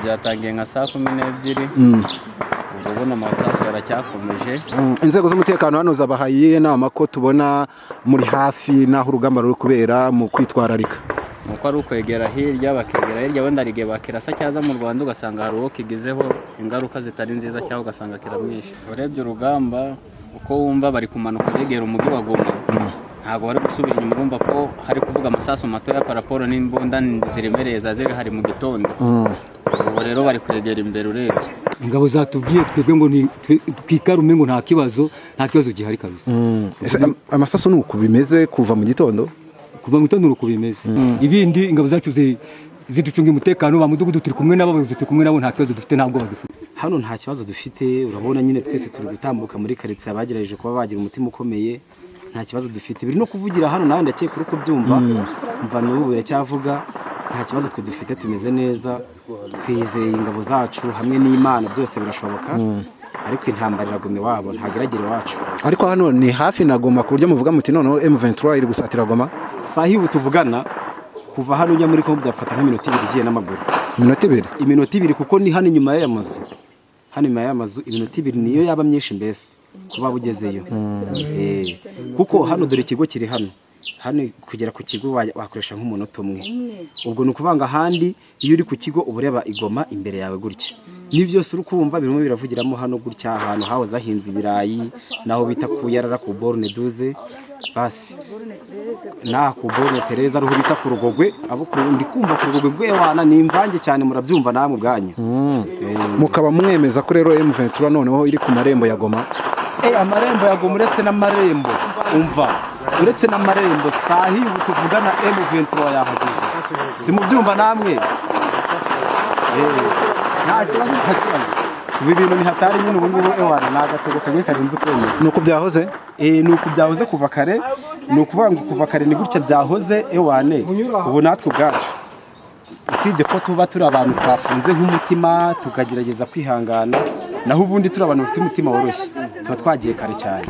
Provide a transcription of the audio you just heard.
byatangiye nka saa 12. Ubona amasasu yaracyakomeje. Inzego z'umutekano hano zabahaye inama ko tubona muri hafi naho urugamba ruri kubera mu kwitwararika. Nuko ari ukwegera hirya bakegera hirya wenda rige bakirasa cyaza mu Rwanda ugasanga hari uwo kigizeho ingaruka zitari nziza cyangwa ugasanga kiramwishe. Urebye urugamba uko wumva bari kumanuka begera umujyi wa Goma. Ntago bari gusubira inyuma, urumva ko hari kuvuga amasasu mato ya paraporo n'imbunda ziremereye zaziri hari mu gitondo. Ubu rero bari kwegera imbere urebye. Ingabo zatubwiye twebwe ngo twikarume ngo nta kibazo gihari kabisa. Amasasu nuko bimeze kuva mu gitondo nuko bimeze. Ibindi ingabo zacu ziducunga umutekano ba mudugudu turi kumwe nabo nta kibazo dufite ntabwo badufite. Hano nta kibazo dufite, urabona nyine twese turi gutambuka muri karitsiye abagerageje kuba bagira umutima ukomeye. Nta kibazo dufite, biri no kuvugira hano nawe ndakeka uri kubyumva, mva n'ubu biracyavuga. Nta kibazo twe dufite, tumeze neza, twizeye ingabo zacu hamwe n'Imana byose birashoboka. Ariko intambara iragome wabo ntageragere wacu. Ariko hano ni hafi na Goma ku buryo muvuga muti noneho M23 iri gusatira Goma. Sahi ubu tuvugana kuva hano ujya muri Kongo byafata nk'iminota 2 igiye n'amaguru. Iminota 2 kuko ni hano inyuma y'amazu. Hano inyuma y'amazu iminota 2 niyo yaba myinshi mbese kuba bugezeyo. Kuko hano dore ikigo kiri hano kugera ku kigo wakoresha nk'umunota umwe. Ubwo nukubanga handi iyo uri ku kigo ubureba Igoma imbere yawe gutya. Ni byose uri kumva birimo biravugiramo hano gutya ahantu hawo zahinze ibirayi naho bita kuyarara ku borne 12 basi na ku borne Tereza ruho bita ku Rugogwe abo ndi kumva ku Rugogwe bwewana ni imvange cyane murabyumva namwe bwanyu. Mukaba mwemeza ko rero M23 noneho iri ku marembo ya Goma. Amarembo ya Goma uretse n'amarembo umva uretse n'amarembo sahi ubu tuvugana M23 yahageze. Simubyumva namwe. Nta kibazo. Ibi bintu ni hatari nyine ubu ngubu ewana nagatego kamwe karinze kwemera. Nuko byahoze? Nuko byahoze kuva kare. Nukuvuga ngo kuva kare ni gutya byahoze ewane. Ubu natwe ubwacu usibye ko tuba turi abantu twafunze nk'umutima tukagerageza kwihangana, naho ubundi turi abantu bafite umutima woroshye tuba twagiye kare cyane.